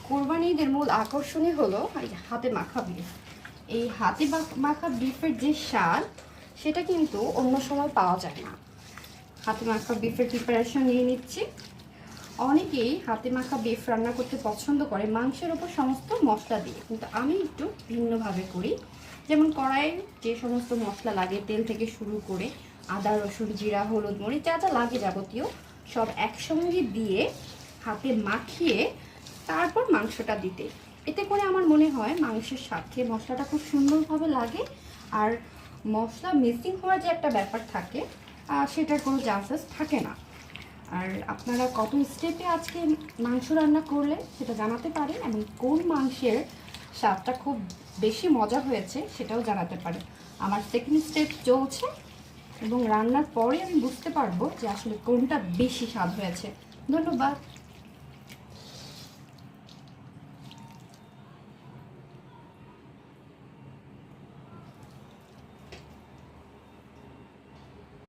কোরবানি ঈদের মূল আকর্ষণই হলো এই হাতে মাখা বিফ। এই হাতে মাখা বিফের যে স্বাদ সেটা কিন্তু অন্য সময় পাওয়া যায় না। হাতে মাখা বিফের প্রিপারেশন নিয়ে নিচ্ছি। অনেকেই হাতে মাখা বিফ রান্না করতে পছন্দ করে মাংসের ওপর সমস্ত মশলা দিয়ে, কিন্তু আমি একটু ভিন্নভাবে করি। যেমন কড়াইয়ে যে সমস্ত মশলা লাগে, তেল থেকে শুরু করে আদা রসুন জিরা হলুদ মরিচ যা যা লাগে যাবতীয় সব একসঙ্গে দিয়ে হাতে মাখিয়ে তারপর মাংসটা দিতে, এতে করে আমার মনে হয় মাংসের সাথে মশলাটা খুব সুন্দরভাবে লাগে। আর মশলা মিসিং হওয়ার যে একটা ব্যাপার থাকে সেটার কোনো চান্সেস থাকে না। আর আপনারা কত স্টেপে আজকে মাংস রান্না করলে সেটা জানাতে পারেন, এবং কোন মাংসের স্বাদটা খুব বেশি মজা হয়েছে সেটাও জানাতে পারেন। আমার সেকেন্ড স্টেপ চলছে এবং রান্নার পরে আমি বুঝতে পারবো যে আসলে কোনটা বেশি স্বাদ হয়েছে। ধন্যবাদ।